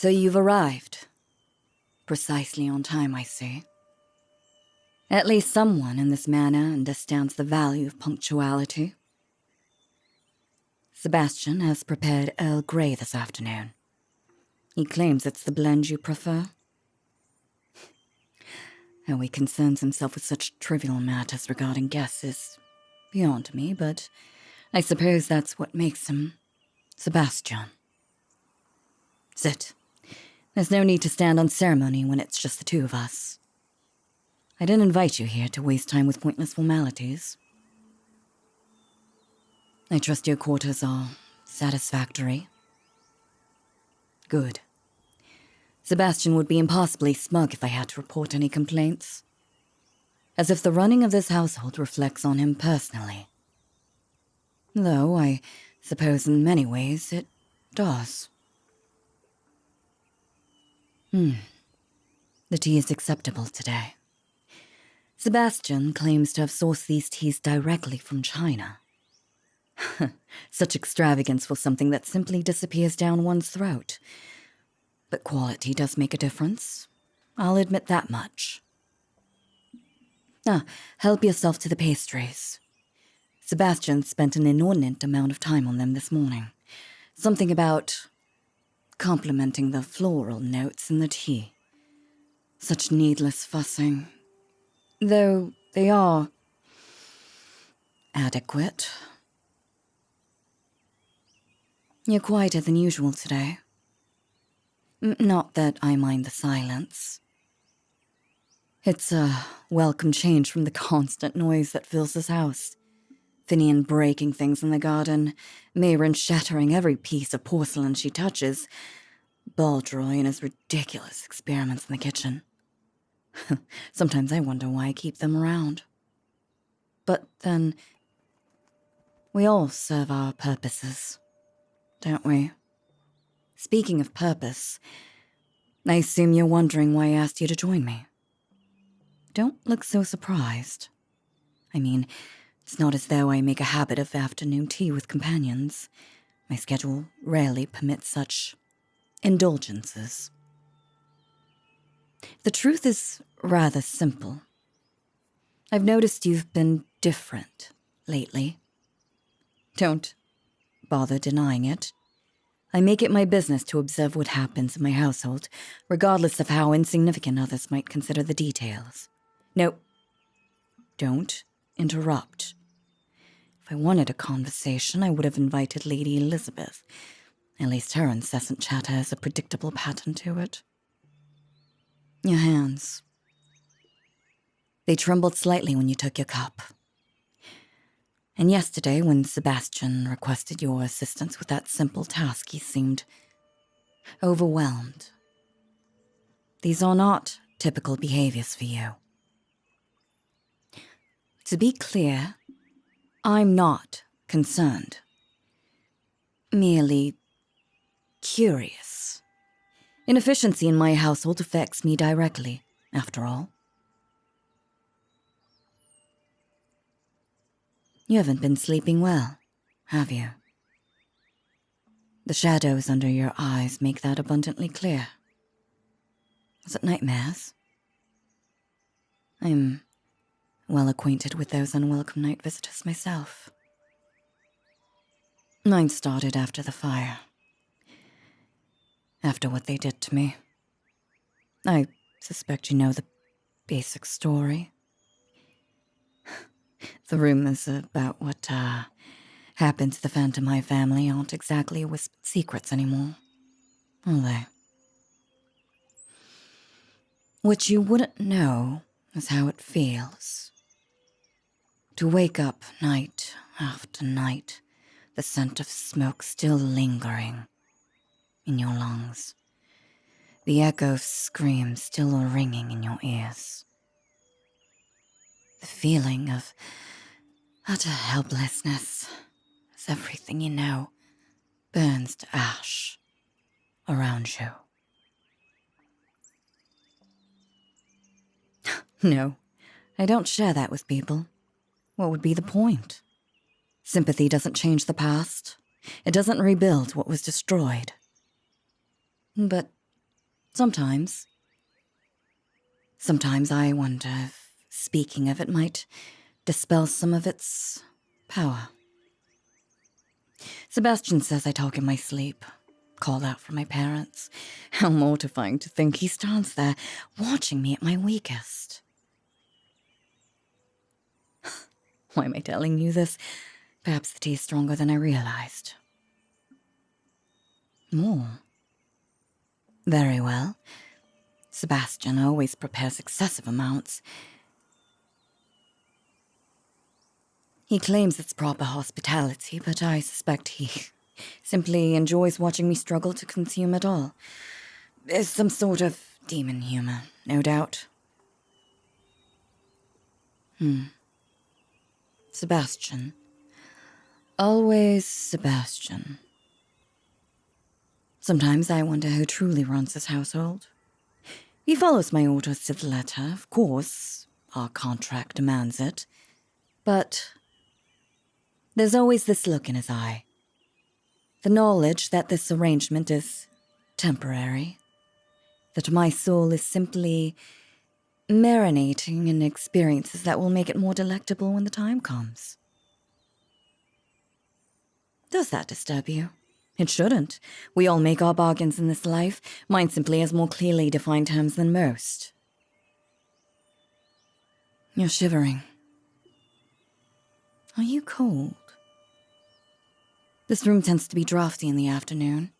So you've arrived. Precisely on time, I see. At least someone in this manor understands the value of punctuality. Sebastian has prepared Earl Grey this afternoon. He claims it's the blend you prefer. How he concerns himself with such trivial matters regarding guests is beyond me, but I suppose that's what makes him Sebastian. Sit. There's no need to stand on ceremony when it's just the two of us. I didn't invite you here to waste time with pointless formalities. I trust your quarters are satisfactory. Good. Sebastian would be impossibly smug if I had to report any complaints. As if the running of this household reflects on him personally. Though, I suppose in many ways it does. The tea is acceptable today. Sebastian claims to have sourced these teas directly from China. Such extravagance for something that simply disappears down one's throat. But quality does make a difference. I'll admit that much. Help yourself to the pastries. Sebastian spent an inordinate amount of time on them this morning. Something about complementing the floral notes in the tea. Such needless fussing. Though they are adequate. You're quieter than usual today. Not that I mind the silence. It's a welcome change from the constant noise that fills this house. Finian breaking things in the garden, Mayron shattering every piece of porcelain she touches, Baldroy and his ridiculous experiments in the kitchen. Sometimes I wonder why I keep them around. But then, we all serve our purposes, don't we? Speaking of purpose, I assume you're wondering why I asked you to join me. Don't look so surprised. I mean, it's not as though I make a habit of afternoon tea with companions. My schedule rarely permits such indulgences. The truth is rather simple. I've noticed you've been different lately. Don't bother denying it. I make it my business to observe what happens in my household, regardless of how insignificant others might consider the details. No, don't interrupt. If I wanted a conversation, I would have invited Lady Elizabeth. At least her incessant chatter has a predictable pattern to it. Your hands. They trembled slightly when you took your cup. And yesterday, when Sebastian requested your assistance with that simple task, he seemed overwhelmed. These are not typical behaviors for you. To be clear, I'm not concerned. Merely curious. Inefficiency in my household affects me directly, after all. You haven't been sleeping well, have you? The shadows under your eyes make that abundantly clear. Was it nightmares? I'm well acquainted with those unwelcome night visitors myself. Mine started after the fire. After what they did to me. I suspect you know the basic story. The rumors about what happened to the Phantomhive family aren't exactly whispered secrets anymore, are they? What you wouldn't know is how it feels. To wake up night after night, the scent of smoke still lingering in your lungs. The echo of screams still ringing in your ears. The feeling of utter helplessness as everything you know burns to ash around you. No, I don't share that with people. What would be the point? Sympathy doesn't change the past. It doesn't rebuild what was destroyed. But Sometimes. Sometimes I wonder if speaking of it might dispel some of its power. Sebastian says I talk in my sleep, call out for my parents. How mortifying to think he stands there, watching me at my weakest. Why am I telling you this? Perhaps the tea is stronger than I realized. More? Very well. Sebastian always prepares excessive amounts. He claims it's proper hospitality, but I suspect he simply enjoys watching me struggle to consume it all. It's some sort of demon humor, no doubt. Sebastian. Always Sebastian. Sometimes I wonder who truly runs his household. He follows my orders to the letter, of course. Our contract demands it. But there's always this look in his eye. The knowledge that this arrangement is temporary. That my soul is simply marinating in experiences that will make it more delectable when the time comes. Does that disturb you? It shouldn't. We all make our bargains in this life. Mine simply has more clearly defined terms than most. You're shivering. Are you cold? This room tends to be drafty in the afternoon.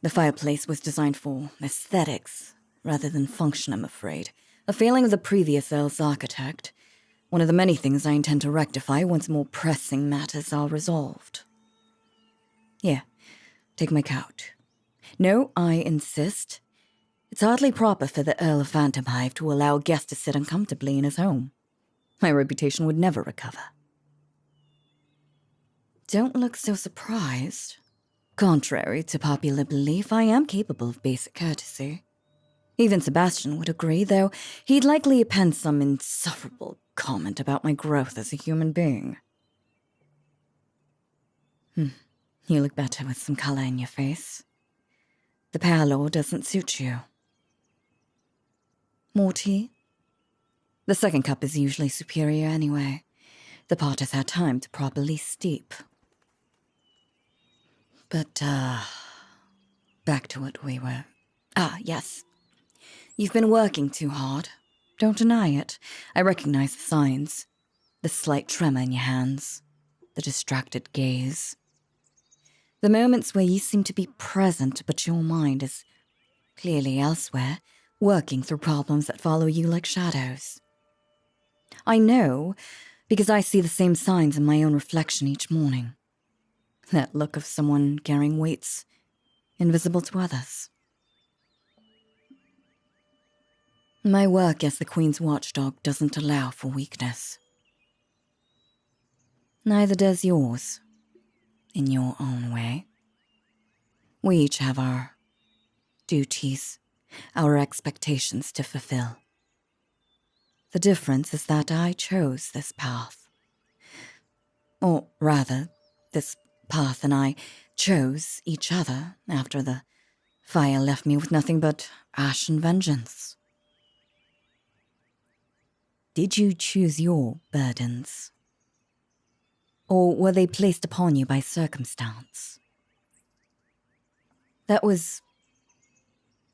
The fireplace was designed for aesthetics rather than function, I'm afraid. A failing of the previous Earl's architect. One of the many things I intend to rectify once more pressing matters are resolved. Here, take my couch. No, I insist. It's hardly proper for the Earl of Phantomhive to allow a guest to sit uncomfortably in his home. My reputation would never recover. Don't look so surprised. Contrary to popular belief, I am capable of basic courtesy. Even Sebastian would agree, though he'd likely append some insufferable comment about my growth as a human being. You look better with some color in your face. The pallor doesn't suit you. More tea? The second cup is usually superior anyway. The pot has had time to properly steep. But, back to what we were... yes. You've been working too hard. Don't deny it. I recognize the signs. The slight tremor in your hands. The distracted gaze. The moments where you seem to be present, but your mind is clearly elsewhere, working through problems that follow you like shadows. I know, because I see the same signs in my own reflection each morning. That look of someone carrying weights, invisible to others. My work as the Queen's watchdog doesn't allow for weakness. Neither does yours, in your own way. We each have our duties, our expectations to fulfill. The difference is that I chose this path. Or rather, this path and I chose each other after the fire left me with nothing but ash and vengeance. Did you choose your burdens? Or were they placed upon you by circumstance? That was...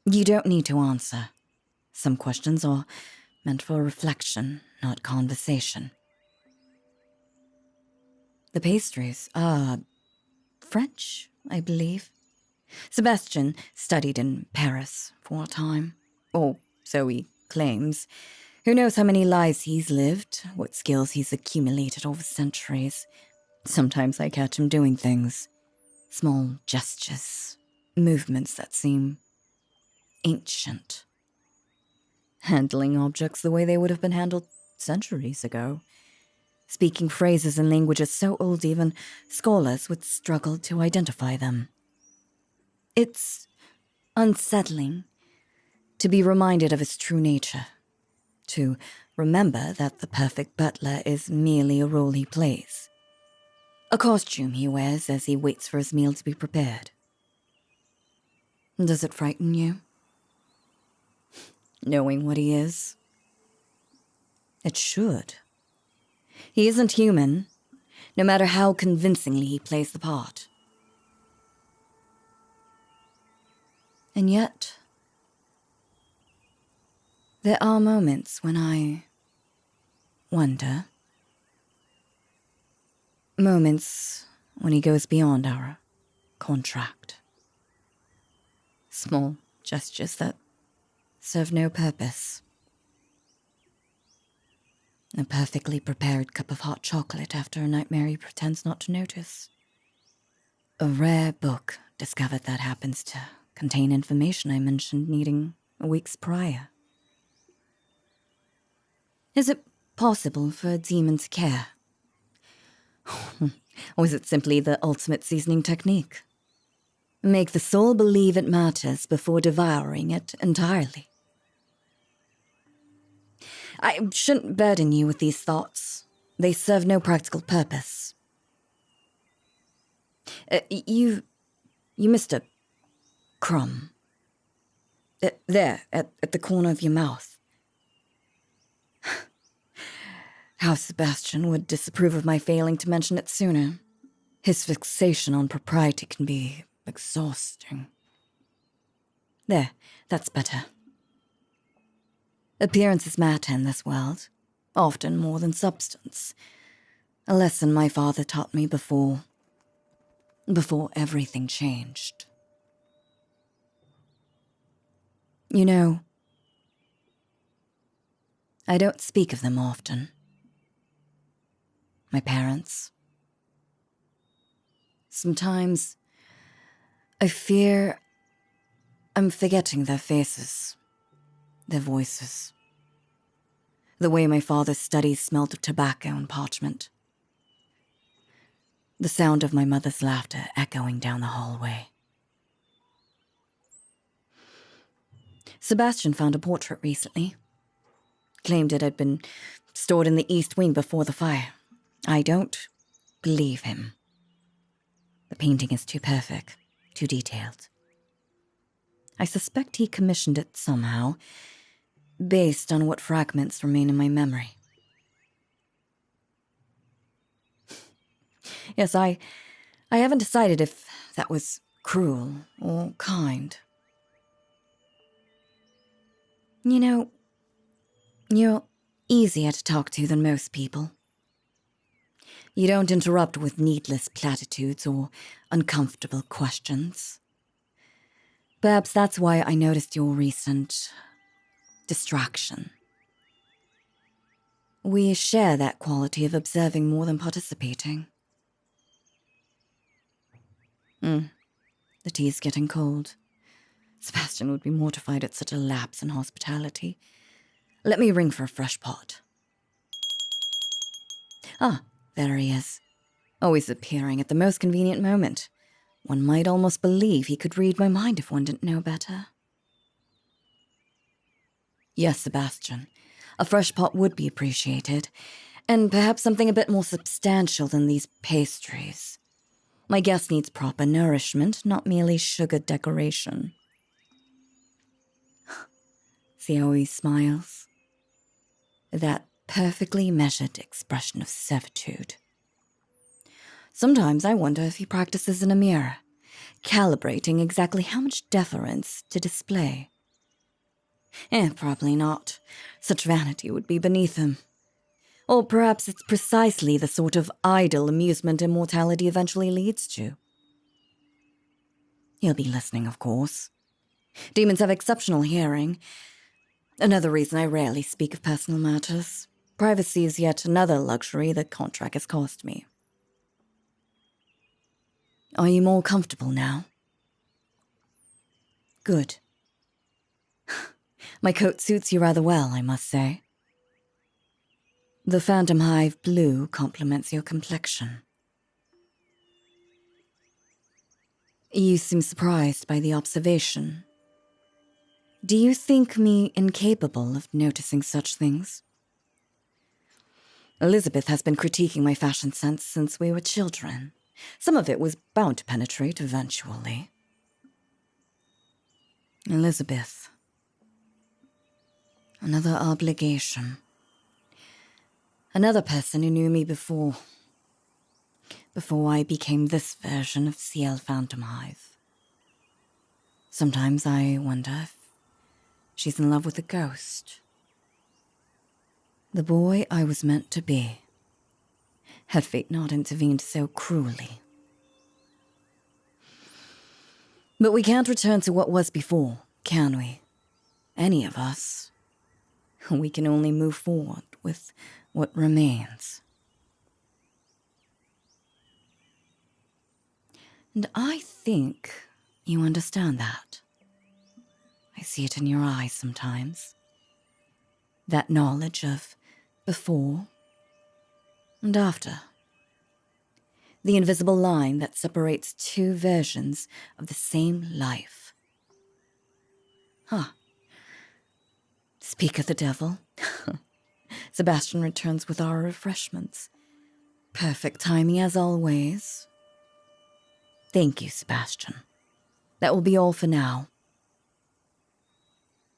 You don't need to answer. Some questions are meant for reflection, not conversation. The pastries are French, I believe. Sebastian studied in Paris for a time. Or so he claims. Who knows how many lives he's lived, what skills he's accumulated over centuries. Sometimes I catch him doing things. Small gestures, movements that seem ancient. Handling objects the way they would have been handled centuries ago. Speaking phrases and languages so old even scholars would struggle to identify them. It's unsettling to be reminded of his true nature. To remember that the perfect butler is merely a role he plays. A costume he wears as he waits for his meal to be prepared. Does it frighten you? knowing what he is. It should. He isn't human, no matter how convincingly he plays the part. And yet, there are moments when I wonder. Moments when he goes beyond our contract. Small gestures that serve no purpose. A perfectly prepared cup of hot chocolate after a nightmare he pretends not to notice. A rare book discovered that happens to contain information I mentioned needing weeks prior. Is it possible for a demon to care? Or is it simply the ultimate seasoning technique? Make the soul believe it matters before devouring it entirely. I shouldn't burden you with these thoughts. They serve no practical purpose. You missed a crumb. There, at the corner of your mouth. How Sebastian would disapprove of my failing to mention it sooner. His fixation on propriety can be exhausting. There, that's better. Appearances matter in this world, often more than substance. A lesson my father taught me before everything changed. You know, I don't speak of them often. My parents. Sometimes I fear I'm forgetting their faces, their voices. The way my father's studies smelled of tobacco and parchment. The sound of my mother's laughter echoing down the hallway. Sebastian found a portrait recently. Claimed it had been stored in the East Wing before the fire. I don't believe him. The painting is too perfect, too detailed. I suspect he commissioned it somehow, based on what fragments remain in my memory. Yes, I haven't decided if that was cruel or kind. You know, you're easier to talk to than most people. You don't interrupt with needless platitudes or uncomfortable questions. Perhaps that's why I noticed your recent distraction. We share that quality of observing more than participating. The tea's getting cold. Sebastian would be mortified at such a lapse in hospitality. Let me ring for a fresh pot. Ah, there he is. Always appearing at the most convenient moment. One might almost believe he could read my mind if one didn't know better. Yes, Sebastian. A fresh pot would be appreciated. And perhaps something a bit more substantial than these pastries. My guest needs proper nourishment, not merely sugar decoration. See how he smiles? That perfectly measured expression of servitude. Sometimes I wonder if he practices in a mirror, calibrating exactly how much deference to display. Probably not. Such vanity would be beneath him. Or perhaps it's precisely the sort of idle amusement immortality eventually leads to. He'll be listening, of course. Demons have exceptional hearing. Another reason I rarely speak of personal matters. Privacy is yet another luxury the contract has cost me. Are you more comfortable now? Good. My coat suits you rather well, I must say. The Phantomhive blue complements your complexion. You seem surprised by the observation. Do you think me incapable of noticing such things? Elizabeth has been critiquing my fashion sense since we were children. Some of it was bound to penetrate eventually. Elizabeth. Another obligation. Another person who knew me before I became this version of Ciel Phantomhive. Sometimes I wonder if she's in love with a ghost. The boy I was meant to be, had fate not intervened so cruelly. But we can't return to what was before, can we? Any of us. We can only move forward with what remains. And I think you understand that. I see it in your eyes sometimes. That knowledge of before and after. The invisible line that separates two versions of the same life. Huh. Speak of the devil. Sebastian returns with our refreshments. Perfect timing as always. Thank you, Sebastian. That will be all for now.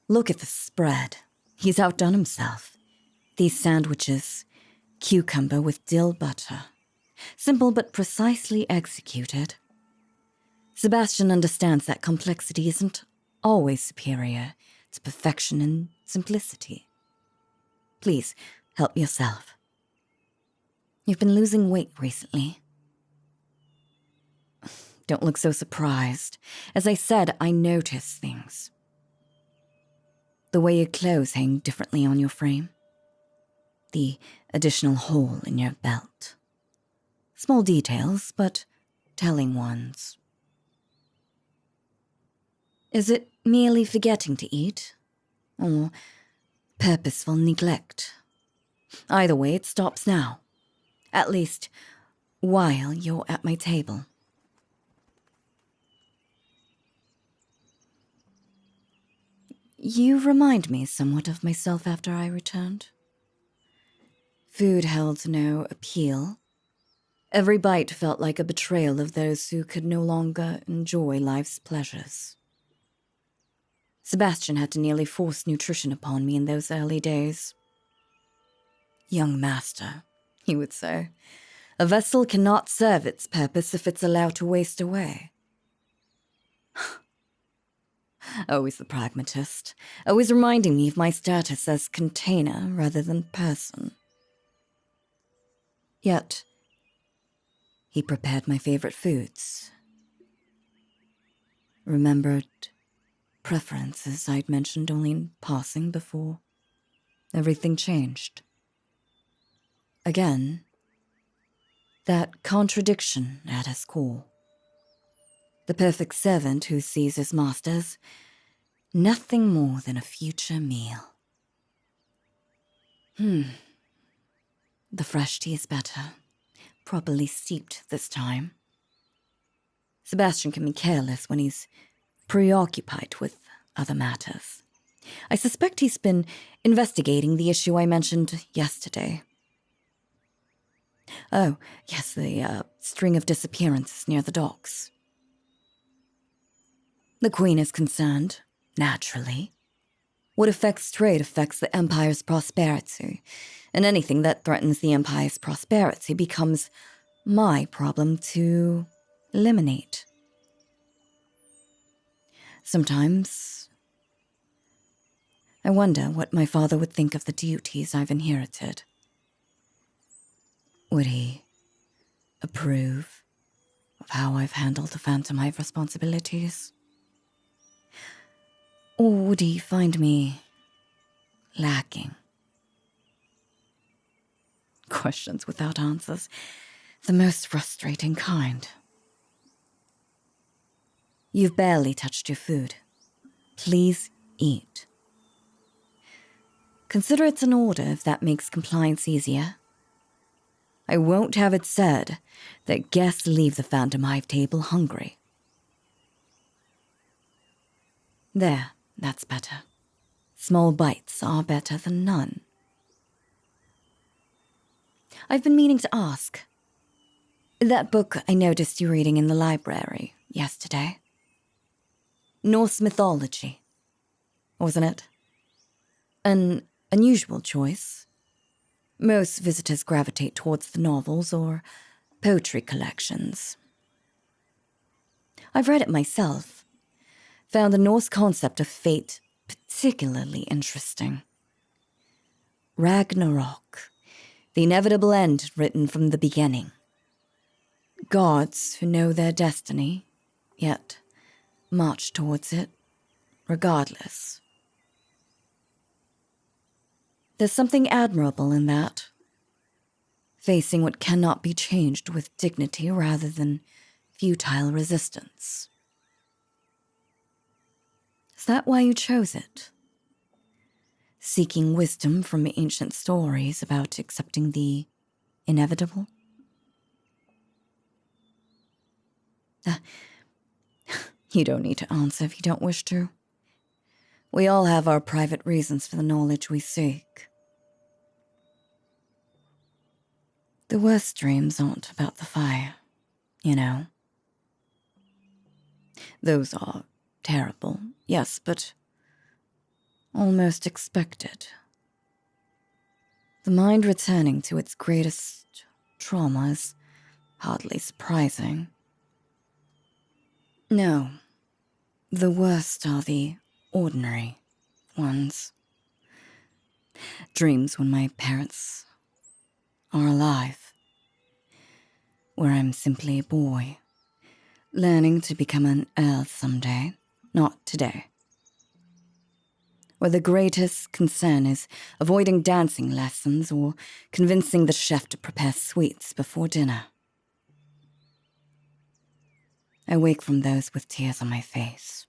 Look at the spread. He's outdone himself. These sandwiches, cucumber with dill butter. Simple but precisely executed. Sebastian understands that complexity isn't always superior to perfection and simplicity. Please, help yourself. You've been losing weight recently. Don't look so surprised. As I said, I notice things. The way your clothes hang differently on your frame. The additional hole in your belt. Small details, but telling ones. Is it merely forgetting to eat? Or purposeful neglect? Either way, it stops now. At least, while you're at my table. You remind me somewhat of myself after I returned. Food held no appeal. Every bite felt like a betrayal of those who could no longer enjoy life's pleasures. Sebastian had to nearly force nutrition upon me in those early days. Young master, he would say, a vessel cannot serve its purpose if it's allowed to waste away. Always the pragmatist, always reminding me of my status as container rather than person. Yet, he prepared my favorite foods. Remembered preferences I'd mentioned only in passing before everything changed. Again, that contradiction at his core. The perfect servant who sees his masters nothing more than a future meal. The fresh tea is better. Properly steeped this time. Sebastian can be careless when he's preoccupied with other matters. I suspect he's been investigating the issue I mentioned yesterday. Oh, yes, the string of disappearances near the docks. The Queen is concerned, naturally. What affects trade affects the Empire's prosperity, and anything that threatens the Empire's prosperity becomes my problem to eliminate. Sometimes, I wonder what my father would think of the duties I've inherited. Would he approve of how I've handled the Phantomhive responsibilities? Or would he find me lacking? Questions without answers, the most frustrating kind. You've barely touched your food. Please eat. Consider it an order if that makes compliance easier. I won't have it said that guests leave the Phantomhive table hungry. There, that's better. Small bites are better than none. I've been meaning to ask. That book I noticed you reading in the library yesterday. Norse mythology, wasn't it? An unusual choice. Most visitors gravitate towards the novels or poetry collections. I've read it myself. Found the Norse concept of fate particularly interesting. Ragnarok, the inevitable end written from the beginning. Gods who know their destiny, yet march towards it regardless. There's something admirable in that. Facing what cannot be changed with dignity rather than futile resistance. Is that why you chose it? Seeking wisdom from ancient stories about accepting the inevitable? You don't need to answer if you don't wish to. We all have our private reasons for the knowledge we seek. The worst dreams aren't about the fire, you know. Those are terrible, yes, but almost expected. The mind returning to its greatest trauma is hardly surprising. No, the worst are the ordinary ones. Dreams when my parents are alive. Where I'm simply a boy, learning to become an earl someday, not today. Where the greatest concern is avoiding dancing lessons or convincing the chef to prepare sweets before dinner. I wake from those with tears on my face.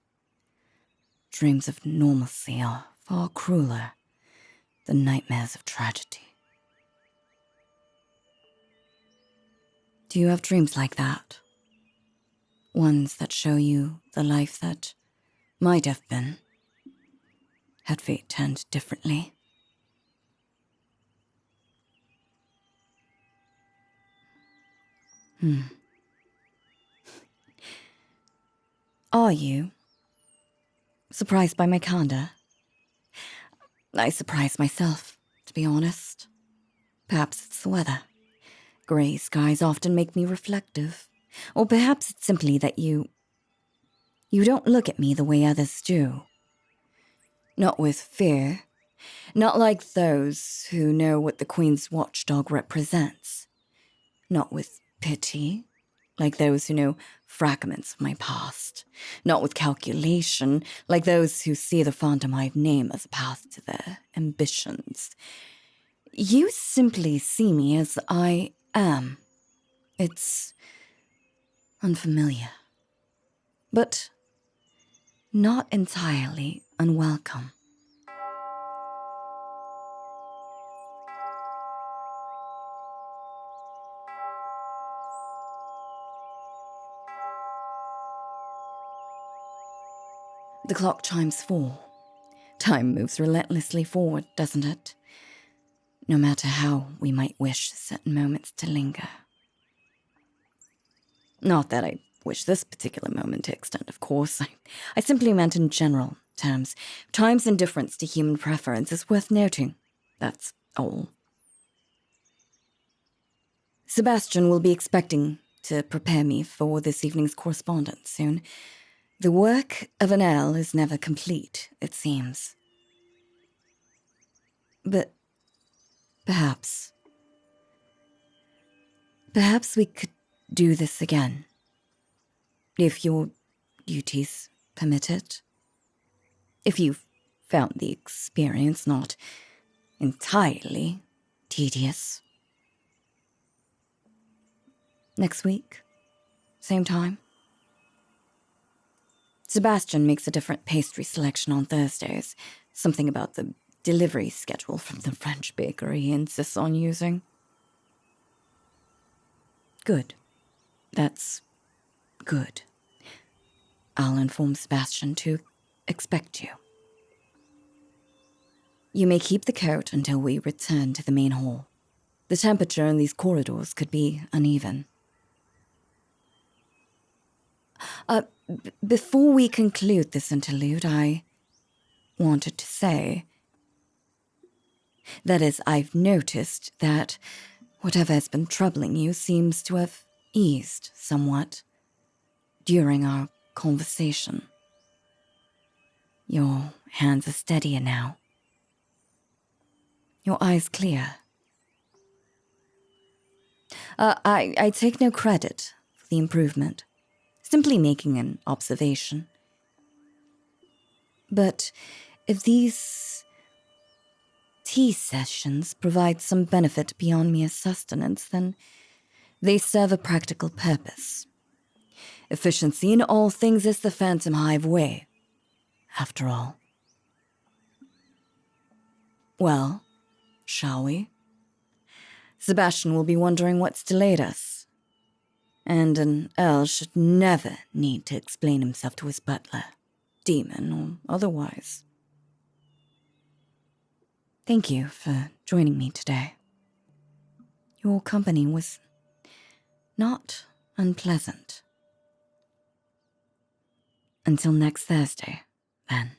Dreams of normalcy are far crueler than nightmares of tragedy. Do you have dreams like that? Ones that show you the life that might have been, had fate turned differently? Are you surprised by my candor? I surprise myself, to be honest. Perhaps it's the weather. Grey skies often make me reflective. Or perhaps it's simply that you don't look at me the way others do. Not with fear. Not like those who know what the Queen's watchdog represents. Not with pity, like those who know fragments of my past. Not with calculation, like those who see the Phantomhive name as a path to their ambitions. You simply see me as I am. It's unfamiliar, but not entirely unwelcome. The clock chimes 4. Time moves relentlessly forward, doesn't it? No matter how we might wish certain moments to linger. Not that I wish this particular moment to extend, of course. I simply meant in general terms. Time's indifference to human preference is worth noting. That's all. Sebastian will be expecting to prepare me for this evening's correspondence soon. The work of an L is never complete, it seems. But perhaps we could do this again. If your duties permit it. If you've found the experience not entirely tedious. Next week? Same time? Sebastian makes a different pastry selection on Thursdays. Something about the delivery schedule from the French bakery he insists on using. Good. That's good. I'll inform Sebastian to expect you. You may keep the coat until we return to the main hall. The temperature in these corridors could be uneven. Before we conclude this interlude, I wanted to say That is, I've noticed that whatever has been troubling you seems to have eased somewhat during our conversation. Your hands are steadier now. Your eyes clear. I take no credit for the improvement, simply making an observation. But if these tea sessions provide some benefit beyond mere sustenance, then they serve a practical purpose. Efficiency in all things is the Phantomhive way, after all. Well, shall we? Sebastian will be wondering what's delayed us. And an Earl should never need to explain himself to his butler, demon or otherwise. Thank you for joining me today. Your company was not unpleasant. Until next Thursday, then.